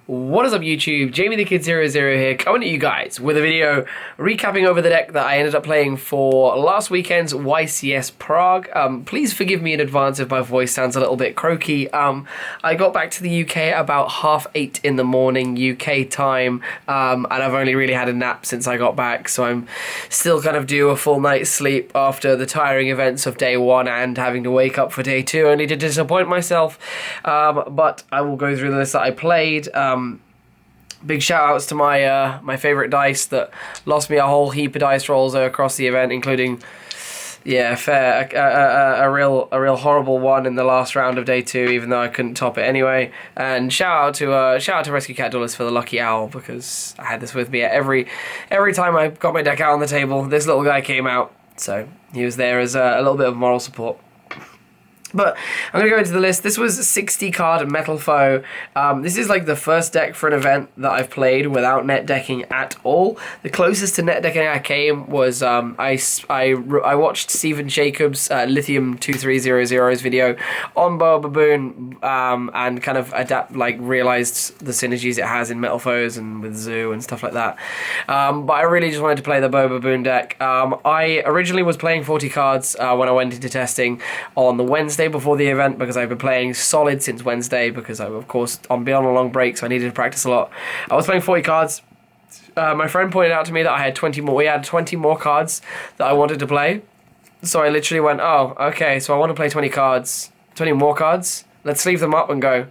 What is up YouTube, Jamie the Kid 00 here, coming to you guys with a video recapping over the deck that I ended up playing for last weekend's YCS Prague. Please forgive me in advance if my voice sounds a little bit croaky. I got back to the UK about 8:30 in the morning UK time, and I've only really had a nap since I got back, so I'm still kind of due a full night's sleep after the tiring events of day one and having to wake up for day two only to disappoint myself. But I will go through the list that I played. Big shout outs to my my favourite dice that lost me a whole heap of dice rolls across the event, including a real horrible one in the last round of day two, even though I couldn't top it anyway. And shout out to Rescue Cat Dollars for the lucky owl, because I had this with me at every time I got my deck out on the table. This little guy came out, so he was there as a little bit of moral support. But I'm going to go into the list. This was 60 card Metalfoe. This is like the first deck for an event that I've played without net decking at all. The closest to net decking I came was I watched Stephen Jacobs' Lithium 2300's video on Boababoon and kind of realized the synergies it has in Metalfoes and with Zoo and stuff like that. But I really just wanted to play the Boababoon deck. I originally was playing 40 cards when I went into testing on the Wednesday before the event, because I've been playing solid since Wednesday, because I've, of course, been on a long break, so I needed to practice a lot. I was playing 40 cards. My friend pointed out to me that I had 20 more. We had 20 more cards that I wanted to play. So I literally went, oh, okay, so I want to play 20 cards, 20 more cards. Let's sleeve them up and go.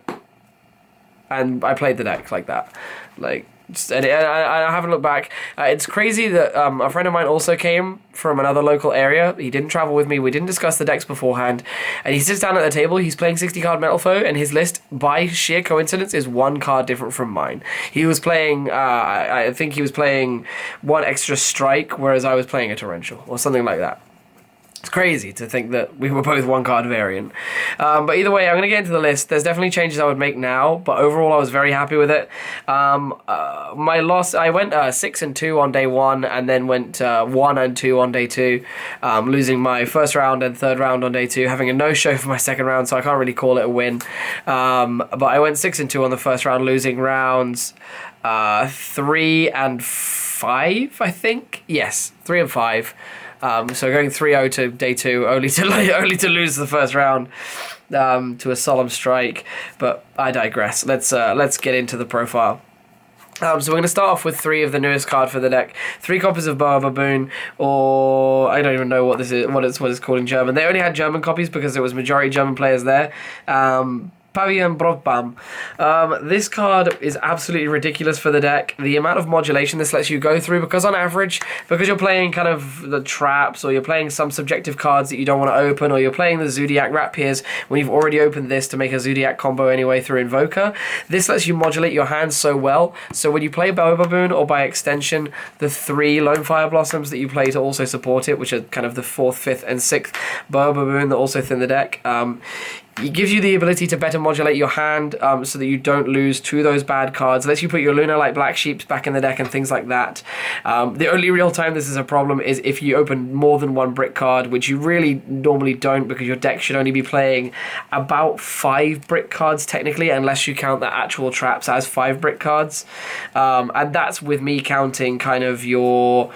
And I played the deck like that. And I haven't looked back. It's crazy that a friend of mine also came from another local area. He didn't travel with me. We didn't discuss the decks beforehand. And he sits down at the table. He's playing 60 card Metalfoe, and his list, by sheer coincidence, is one card different from mine. He was playing, I think he was playing one extra strike, whereas I was playing a torrential or something like that. It's crazy to think that we were both one card variant. But either way, I'm going to get into the list. There's definitely changes I would make now, but overall I was very happy with it. My loss, I went 6-2 on day one, and then went 1-2 on day two, losing my first round and third round on day two, having a no-show for my second round, so I can't really call it a win. But I went 6-2 on the first round, losing rounds 3 and 5, I think. Yes, 3 and 5. So going 3-0 to day two, only to lose the first round to a Solemn Strike. But I digress. Let's get into the profile. So we're going to start off with 3 of the newest card for the deck. 3 copies of Boababoon, or I don't even know what this is, what it's called in German. They only had German copies because there was majority German players there. Pavian Brotbam. This card is absolutely ridiculous for the deck. The amount of modulation this lets you go through, because on average, because you're playing kind of the traps, or you're playing some subjective cards that you don't want to open, or you're playing the Zoodiac Ratpiers when you've already opened this to make a Zoodiac combo anyway through Invoker, this lets you modulate your hands so well. So when you play Boababoon, or by extension the 3 Lonefire Blossoms that you play to also support it, which are kind of the 4th, 5th and 6th Boababoon that also thin the deck, it gives you the ability to better modulate your hand so that you don't lose to those bad cards. It lets you put your Lunalight Black Sheeps back in the deck and things like that. The only real time this is a problem is if you open more than 1 brick card, which you really normally don't, because your deck should only be playing about 5 brick cards technically, unless you count the actual traps as 5 brick cards. And that's with me counting kind of your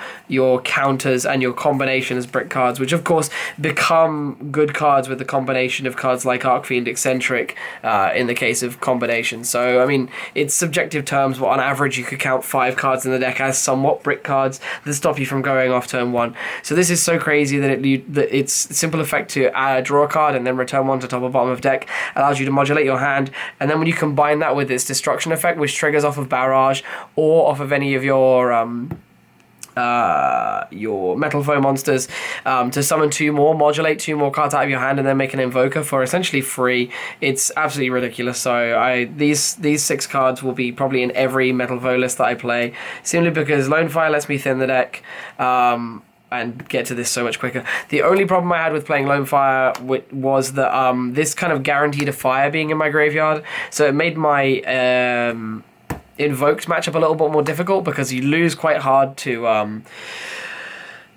counters and your combination as brick cards, which of course become good cards with the combination of cards like Archfiend Eccentric in the case of combination. So, I mean, it's subjective terms, but on average you could count 5 cards in the deck as somewhat brick cards that stop you from going off turn 1. So this is so crazy that its simple effect to draw a card and then return 1 to top or bottom of deck allows you to modulate your hand, and then when you combine that with its destruction effect, which triggers off of Barrage or off of any of your Metalfoe monsters, to summon 2 more, modulate 2 more cards out of your hand, and then make an Invoker for essentially free. It's absolutely ridiculous. So these 6 cards will be probably in every Metalfoe list that I play, simply because Lonefire lets me thin the deck and get to this so much quicker. The only problem I had with playing Lonefire was that this kind of guaranteed a fire being in my graveyard, so it made my invoked matchup a little bit more difficult, because you lose quite hard to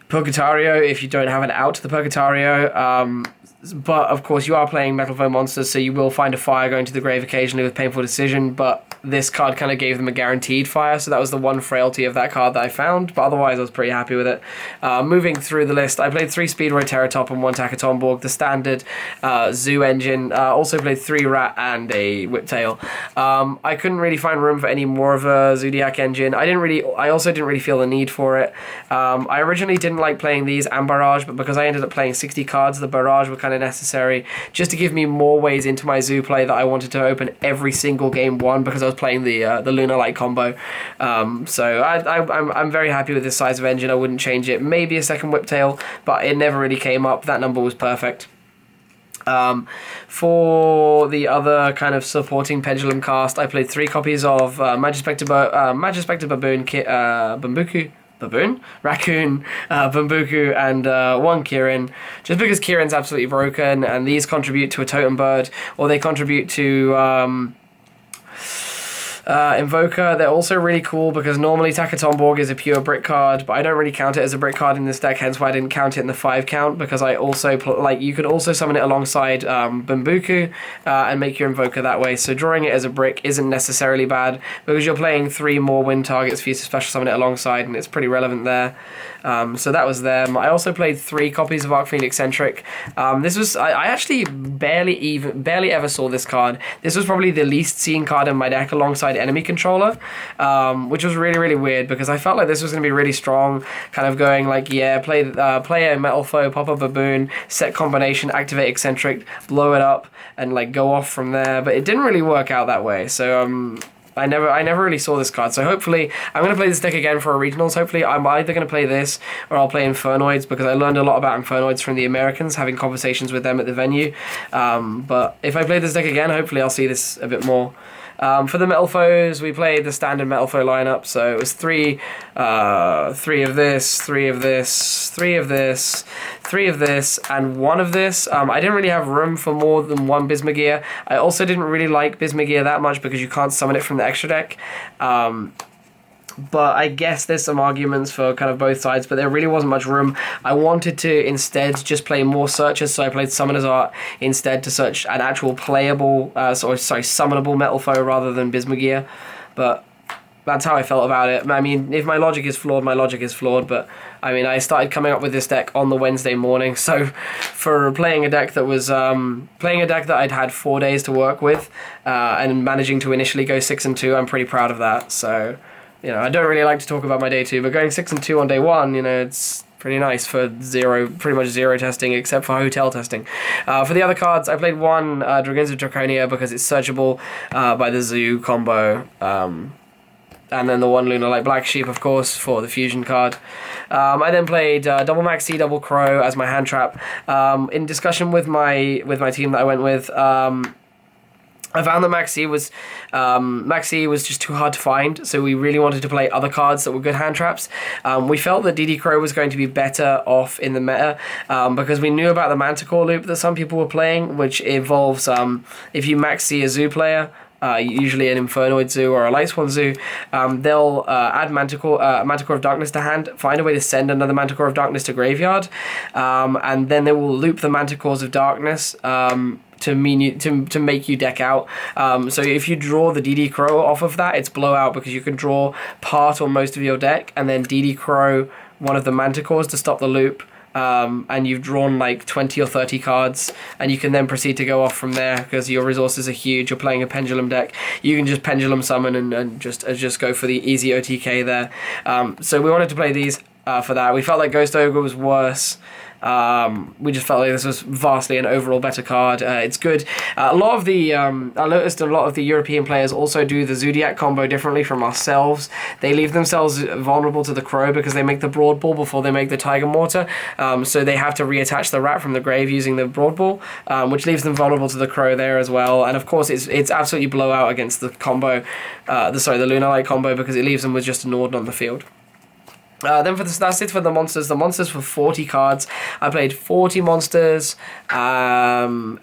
Purgatorio if you don't have an out to the Purgatorio. But of course you are playing Metalfoe monsters, so you will find a fire going to the grave occasionally with Painful Decision, but this card kind of gave them a guaranteed fire, so that was the one frailty of that card that I found, but otherwise I was pretty happy with it. Moving through the list, I played 3 Speedroid Terrortop and 1 Taketomborg, the standard Zoo engine. Also played 3 Rat and a Whiptail. I couldn't really find room for any more of a Zoodiac engine. I also didn't really feel the need for it. I originally didn't like playing these and Barrage, but because I ended up playing 60 cards, the Barrage were kind of necessary, just to give me more ways into my Zoo play that I wanted to open every single game one, because I was playing the Lunalight combo. So I'm very happy with this size of engine. I wouldn't change it. Maybe a second Whiptail, but it never really came up. That number was perfect. For the other kind of supporting pendulum cast, I played 3 copies of Majespecter Baboon, Bunbuku, Baboon, Raccoon, Bunbuku, and 1 Kirin, just because Kirin's absolutely broken, and these contribute to a totem bird, or they contribute to Invoker. They're also really cool because normally Taketomborg is a pure brick card, but I don't really count it as a brick card in this deck, hence why I didn't count it in the 5 count, because I also you could also summon it alongside Bunbuku and make your Invoker that way, so drawing it as a brick isn't necessarily bad, because you're playing 3 more win targets for you to special summon it alongside, and it's pretty relevant there. So that was them. I also played 3 copies of Archfiend Eccentric. This was I actually barely ever saw this card. This was probably the least seen card in my deck alongside Enemy Controller, which was really weird, because I felt like this was going to be really strong, kind of going like, yeah, play a Metalfoe, pop a Baboon, set combination, activate Eccentric, blow it up, and like go off from there. But it didn't really work out that way. So I never really saw this card, so hopefully I'm going to play this deck again for a regionals. Hopefully I'm either going to play this or I'll play Infernoids, because I learned a lot about Infernoids from the Americans, having conversations with them at the venue. But if I play this deck again, hopefully I'll see this a bit more. For the Metalfoes, we played the standard Metalfoe lineup, so it was 3 of this, 3 of this, 3 of this, 3 of this, and 1 of this. I didn't really have room for more than 1 Bismugear. I also didn't really like Bismugear that much because you can't summon it from the extra deck. But I guess there's some arguments for kind of both sides, but there really wasn't much room. I wanted to instead just play more searches, so I played Summoner's Art instead to search an actual playable, summonable Metalfoe rather than Bismugear. But that's how I felt about it. I mean, if my logic is flawed, my logic is flawed, but I mean, I started coming up with this deck on the Wednesday morning, so for playing a deck that was, I'd had 4 days to work with, and managing to initially go 6-2, I'm pretty proud of that, so... You know, I don't really like to talk about my day 2, but going 6-2 on day 1, you know, it's pretty nice for pretty much zero testing, except for hotel testing. For the other cards, I played 1 Dragoons of Draconia because it's searchable by the Zoo combo. And then the 1 Lunalight Black Sheep, of course, for the Fusion card. I then played double Maxx, double Crow as my hand trap. In discussion with my team that I went with, I found that Maxx was just too hard to find, so we really wanted to play other cards that were good hand traps. We felt that DD Crow was going to be better off in the meta, because we knew about the Manticore loop that some people were playing, which involves if you Maxx a Zoo player, usually an Infernoid Zoo or a Lightsworn Zoo, they'll add Manticore of Darkness to hand, find a way to send another Manticore of Darkness to graveyard, and then they will loop the Manticores of Darkness to make you deck out. So if you draw the DD Crow off of that, it's blowout, because you can draw part or most of your deck and then DD Crow one of the Manticores to stop the loop. And you've drawn like 20 or 30 cards, and you can then proceed to go off from there because your resources are huge. You're playing a pendulum deck. You can just pendulum summon and just go for the easy OTK there. So we wanted to play these for that. We felt like Ghost Ogre was worse. We just felt like this was vastly an overall better card. It's good. A lot of the I noticed a lot of the European players also do the Zoodiac combo differently from ourselves. They leave themselves vulnerable to the Crow because they make the Broad Ball before they make the Tiger Mortar. So they have to reattach the Rat from the grave using the Broad Ball, which leaves them vulnerable to the Crow there as well. And of course, it's absolutely blowout against the combo, the Lunalight combo, because it leaves them with just an Norden on the field. Then that's it for the monsters. The monsters for 40 cards. I played 40 monsters, and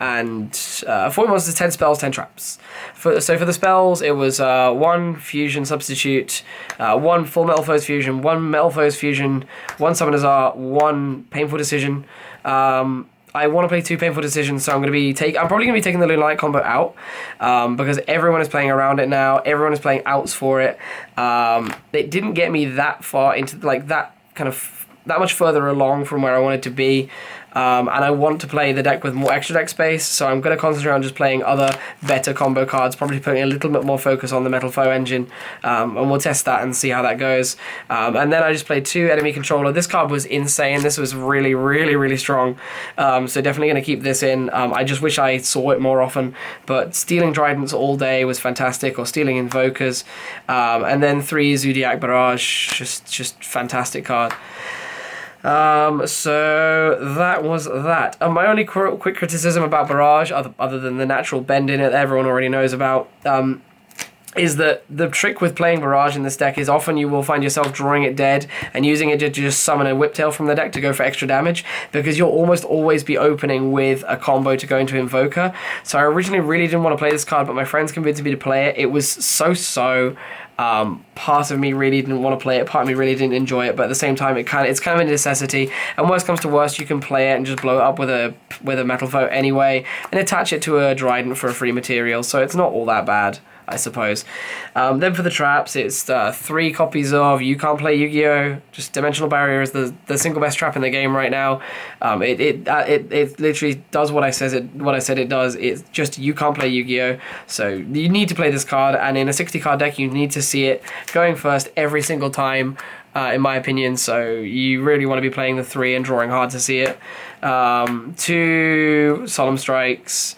40 monsters, 10 spells, 10 traps. So for the spells, it was 1 Fusion Substitute, 1 Fullmetalfoes Fusion, 1 Metalfoes Fusion, 1 Summoner's Art, 1 Painful Decision. I want to play 2 Painful Decisions, so I'm probably going to be taking the Lunalight combo out, because everyone is playing around it now. Everyone is playing outs for it. It didn't get me that far into, like, that much further along from where I wanted to be. And I want to play the deck with more extra deck space, so I'm going to concentrate on just playing other better combo cards, probably putting a little bit more focus on the Metalfoe engine, and we'll test that and see how that goes. And then I just played 2 Enemy Controller. This card was insane. This was really, really, really strong, so definitely going to keep this in. I just wish I saw it more often, but stealing Tridents all day was fantastic, or stealing Invokers, and then 3 Zoodiac Barrage, just fantastic card. So that was that. My only quick criticism about Barrage, other than the natural bend in it that everyone already knows about, is that the trick with playing Barrage in this deck is often you will find yourself drawing it dead and using it to just summon a Whiptail from the deck to go for extra damage, because you'll almost always be opening with a combo to go into Invoker. So I originally really didn't want to play this card, but my friends convinced me to play it. It was so. Part of me really didn't want to play it, part of me really didn't enjoy it, but at the same time it's kind of a necessity, and worst comes to worst, you can play it and just blow it up with a Metalfoe anyway and attach it to a Trident for a free material, so it's not all that bad, I suppose. Then for the traps, it's 3 copies of You Can't Play Yu-Gi-Oh! Just Dimensional Barrier is the single best trap in the game right now. It literally does what I said it does. It's just You Can't Play Yu-Gi-Oh! So you need to play this card, and in a 60 card deck you need to see it going first every single time, in my opinion, so you really want to be playing the 3 and drawing hard to see it. 2 Solemn Strikes,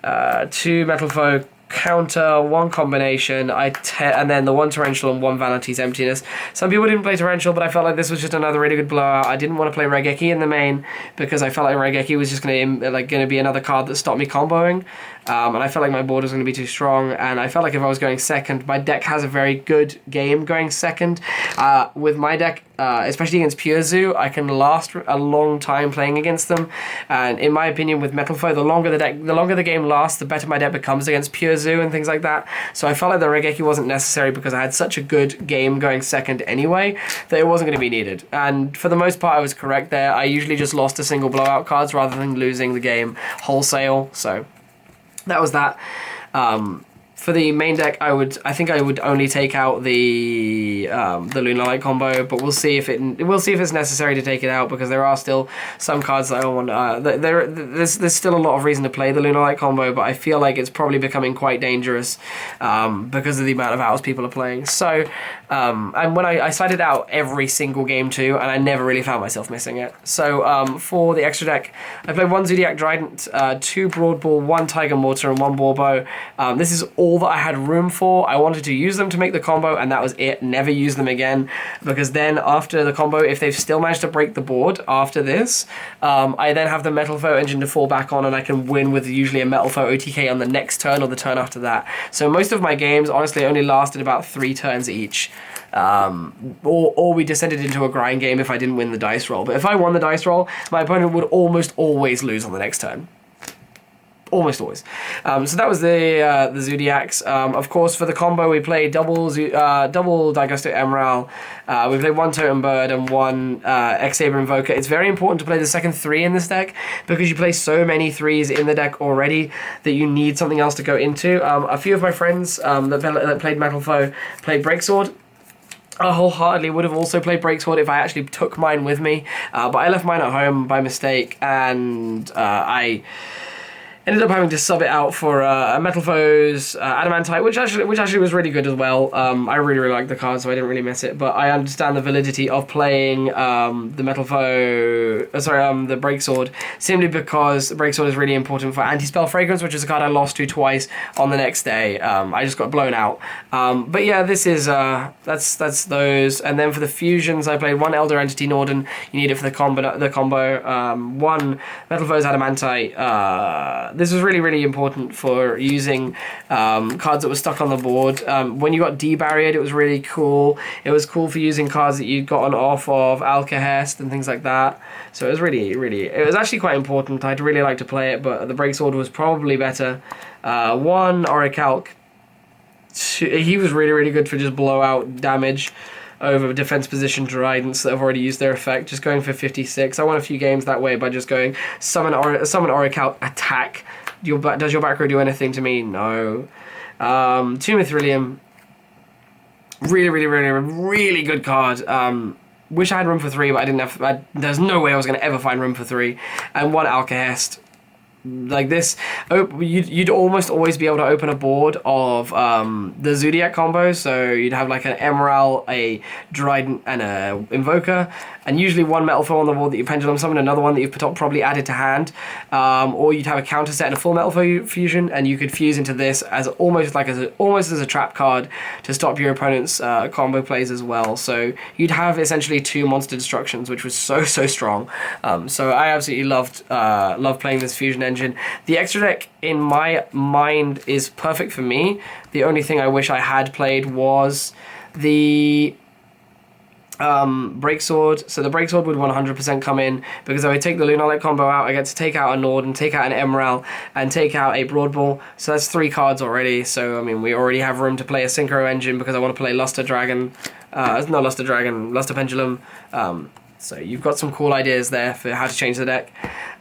2 Metalfoe Counter, 1 Combination, and then the 1 Torrential and 1 Vanity's Emptiness. Some people didn't play Torrential, but I felt like this was just another really good blowout. I didn't want to play Raigeki in the main because I felt like Raigeki was just going to be another card that stopped me comboing. And I felt like my board was going to be too strong, and I felt like if I was going second, my deck has a very good game going second. With my deck, especially against Pure Zoo, I can last a long time playing against them, and in my opinion with Metalfoe, the longer the game lasts, the better my deck becomes against Pure Zoo and things like that. So I felt like the Raigeki wasn't necessary because I had such a good game going second anyway that it wasn't going to be needed. And for the most part I was correct there. I usually just lost to single blowout cards rather than losing the game wholesale, so that was that. For the main deck, I think I would only take out the Lunalight combo, but we'll see if it's necessary to take it out, because there are still some cards that I want. There's still a lot of reason to play the Lunalight combo, but I feel like it's probably becoming quite dangerous because of the amount of hours people are playing. So, and when I cited out every single game too, and I never really found myself missing it. So for the extra deck, I played 1 Zoodiac Trident, 2 Broadball, 1 Tiger Mortar, and 1 Boababoon. This is all that I had room for. I wanted to use them to make the combo, and that was it. Never use them again, because then after the combo, if they've still managed to break the board after this, I then have the Metalfoe engine to fall back on, and I can win with usually a Metalfoe OTK on the next turn or the turn after that. So most of my games honestly only lasted about 3 turns each. Or we descended into a grind game if I didn't win the dice roll. But if I won the dice roll, my opponent would almost always lose on the next turn. Almost always. So that was the Zoodiacs. Of course, for the combo, we played double Diagnostic Emerald. We played 1 Totem Bird and 1 X-Saber Invoker. It's very important to play the second 3 in this deck, because you play so many 3s in the deck already that you need something else to go into. A few of my friends that played Metalfoe played Breaksword. I wholeheartedly would have also played Breaksword if I actually took mine with me, but I left mine at home by mistake, and I ended up having to sub it out for a Metalfoes Adamantite, which actually was really good as well. I really liked the card, so I didn't really miss it. But I understand the validity of playing the Metalfoe, the Breaksword, simply because Breaksword is really important for Anti-Spell Fragrance, which is a card I lost to twice on the next day. I just got blown out. But yeah, this is that's those. And then for the fusions, I played 1 Elder Entity Norden. You need it for the combo. 1 Metalfoes Adamantite. This was really, really important for using cards that were stuck on the board. When you got debarriered, it was really cool. It was cool for using cards that you'd gotten off of Alcahest and things like that. So it was it was actually quite important. I'd really like to play it, but the Breaksword was probably better. 1 Orichalc. He was really, really good for just blowout damage. over defense position Dryadants that have already used their effect, just going for 56. I won a few games that way by just going summon Oracle, attack. Does your back row do anything to me? No. 2 Mithrilium. Really good card. Wish I had room for 3, but I didn't have. There's no way I was going to ever find room for 3. And 1 Alcahest. Like this, you'd almost always be able to open a board of the Zoodiac combo. So you'd have like an Emerald, a Dryden, and a Invoker, and usually 1 Metalfoe on the board that you pendulum summon, another one that you've probably added to hand, or you'd have a counter set and a Fullmetalfoe Fusion, and you could fuse into this as almost as a trap card to stop your opponent's combo plays as well. So you'd have essentially 2 monster destructions, which was so strong. So I absolutely loved playing this fusion engine. The extra deck in my mind is perfect for me. The only thing I wish I had played was the Breaksword. So the Breaksword would 100% come in, because if I take the Lunalight combo out, I get to take out a Nord and take out an Emerald and take out a Broadball. So that's 3 cards already. So I mean, we already have room to play a Synchro Engine because I want to play Luster Dragon. Not Luster Dragon, Luster Pendulum. So you've got some cool ideas there for how to change the deck.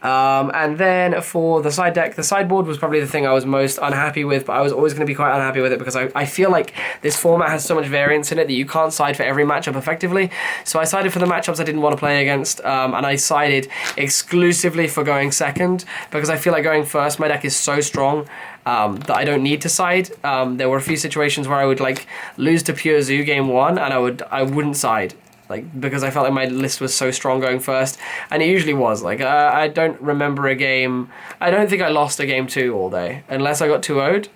And then for the side deck, the sideboard was probably the thing I was most unhappy with, but I was always going to be quite unhappy with it because I feel like this format has so much variance in it that you can't side for every matchup effectively. So I sided for the matchups I didn't want to play against, and I sided exclusively for going second because I feel like going first, my deck is so strong that I don't need to side. There were a few situations where I would like lose to Pure Zoo game 1 and I wouldn't side. Like, because I felt like my list was so strong going first, and it usually was. Like, I don't remember a game. I don't think I lost a game 2 all day, unless I got 2-0'd.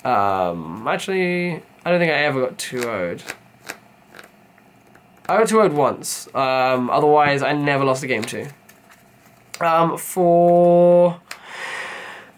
Actually, I don't think I ever got 2-0'd. I got 2-0'd once. Otherwise, I never lost a game 2. For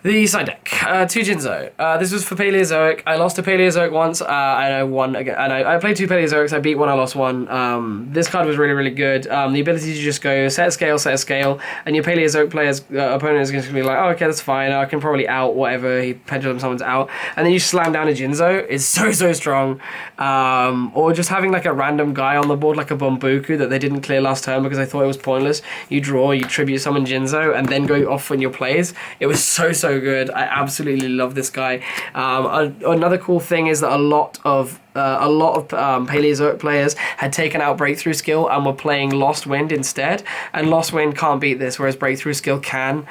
the side deck, 2 Jinzo. This was for Paleozoic. I lost to Paleozoic once, and I won again. And I played 2 Paleozoics. I beat 1, I lost 1. This card was really good. The ability to just go set a scale, and your Paleozoic player's opponent is going to be like, oh, okay, that's fine. I can probably out whatever he pendulum summons out, and then you slam down a Jinzo. It's so strong. Or just having like a random guy on the board, like a Bunbuku that they didn't clear last turn because I thought it was pointless. You draw, you tribute summon Jinzo, and then go off on your plays. It was so good. I absolutely love this guy. Another cool thing is that a lot of Paleozoic players had taken out Breakthrough Skill and were playing Lost Wind instead, and Lost Wind can't beat this, whereas Breakthrough Skill can.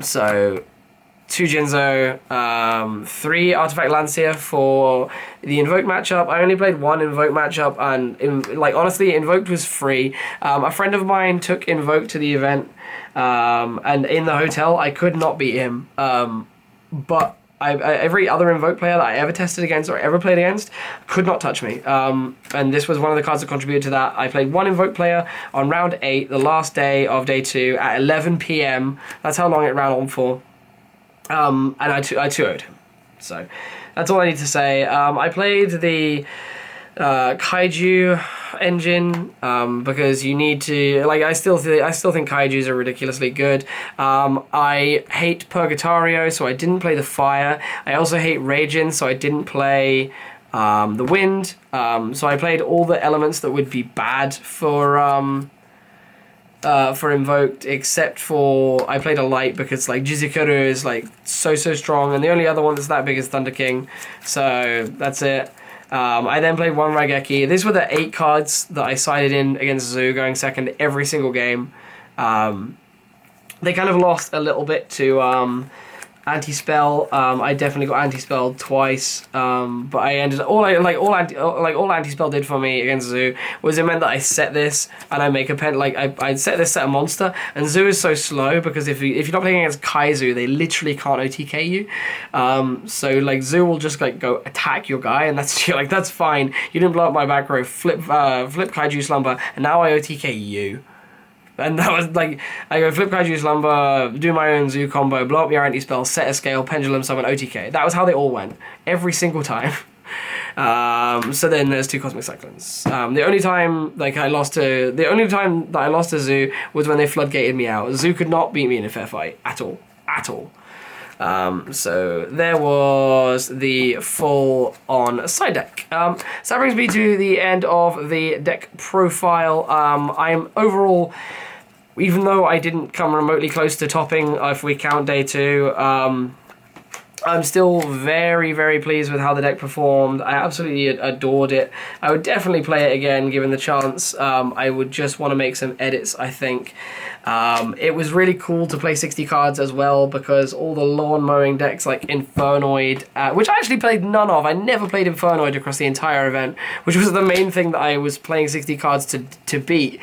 So 2 Jinzo, 3 Artifact Lancia for the Invoke matchup. I only played 1 Invoke matchup, and like honestly, Invoked was free. A friend of mine took Invoke to the event, and in the hotel I could not beat him. But every other Invoke player that I ever tested against or ever played against could not touch me. And this was one of the cards that contributed to that. I played 1 Invoke player on round 8, the last day of day 2 at 11 PM. That's how long it ran on for. And I 2-0'd him. So that's all I need to say. I played the Kaiju engine because you need to, like, I still think Kaijus are ridiculously good. I hate Purgatorio, so I didn't play the fire. I also hate Raging, so I didn't play the wind. So I played all the elements that would be bad for Invoked, except for I played a light because like Jizukuru is like so strong, and the only other one that's that big is Thunder King. So that's it. I then played 1 Raigeki. These were the 8 cards that I sided in against Zoo, going second every single game. They kind of lost a little bit to Anti-Spell. I definitely got Anti-Spell twice, but I ended up, all Anti-Spell did for me against Zoo was it meant that I set this and I make a pen, like I set this, set a monster, and Zoo is so slow because if you're not playing against Kaizu, they literally can't OTK you. So like Zoo will just like go attack your guy, and that's like that's fine. You didn't blow up my back row, flip Kaiju Slumber, and now I OTK you. And that was like, I go flip Kaiju Slumber, do my own Zoo combo, blow up your anti-spell, set a scale, pendulum summon, OTK. That was how they all went, every single time. So then there's 2 Cosmic Cyclones. The only time that I lost to Zoo was when they floodgated me out. Zoo could not beat me in a fair fight, at all. So there was the full-on side deck. So that brings me to the end of the deck profile. I'm overall, even though I didn't come remotely close to topping, if we count day 2, I'm still very, very pleased with how the deck performed. I absolutely adored it. I would definitely play it again given the chance. I would just want to make some edits, I think. It was really cool to play 60 cards as well, because all the lawn mowing decks like Infernoid, which I actually played none of. I never played Infernoid across the entire event, which was the main thing that I was playing 60 cards to beat.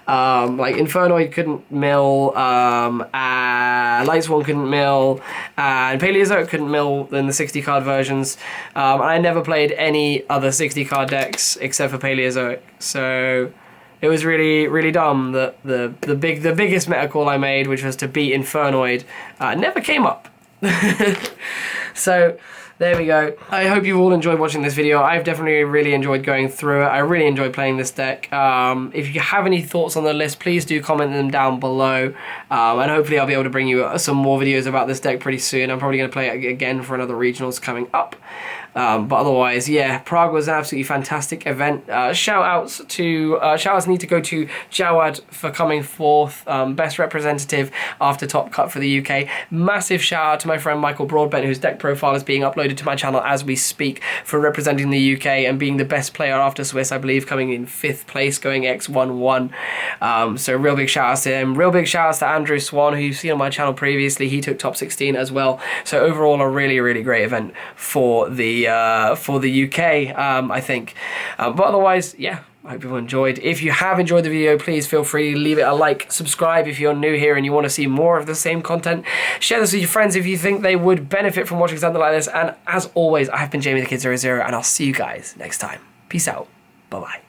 Like Infernoid couldn't mill, Lightsworn couldn't mill, and Paleozoic couldn't mill in the 60 card versions. And I never played any other 60 card decks except for Paleozoic. So it was really, really dumb that the biggest meta call I made, which was to beat Infernoid, never came up. So there we go. I hope you all enjoyed watching this video. I've definitely really enjoyed going through it. I really enjoyed playing this deck. If you have any thoughts on the list, please do comment them down below. And hopefully I'll be able to bring you some more videos about this deck pretty soon. I'm probably going to play it again for another regionals coming up. But otherwise, yeah, Prague was an absolutely fantastic event. Shout-outs need to go to Jawad for coming 4th, best representative after Top Cut for the UK. Massive shout-out to my friend Michael Broadbent, whose deck profile is being uploaded to my channel as we speak, for representing the UK and being the best player after Swiss, I believe, coming in 5th place, going X1-1. So real big shout-outs to him. Real big shout-outs to Andrew Swan, who you've seen on my channel previously. He took top 16 as well. So overall, a really, really great event for the UK, I think. But otherwise, yeah, I hope you enjoyed. If you have enjoyed the video, please feel free to leave it a like, subscribe if you're new here and you want to see more of the same content. Share this with your friends if you think they would benefit from watching something like this. And as always, I have been Jamie the Kid 00, and I'll see you guys next time. Peace out. Bye-bye.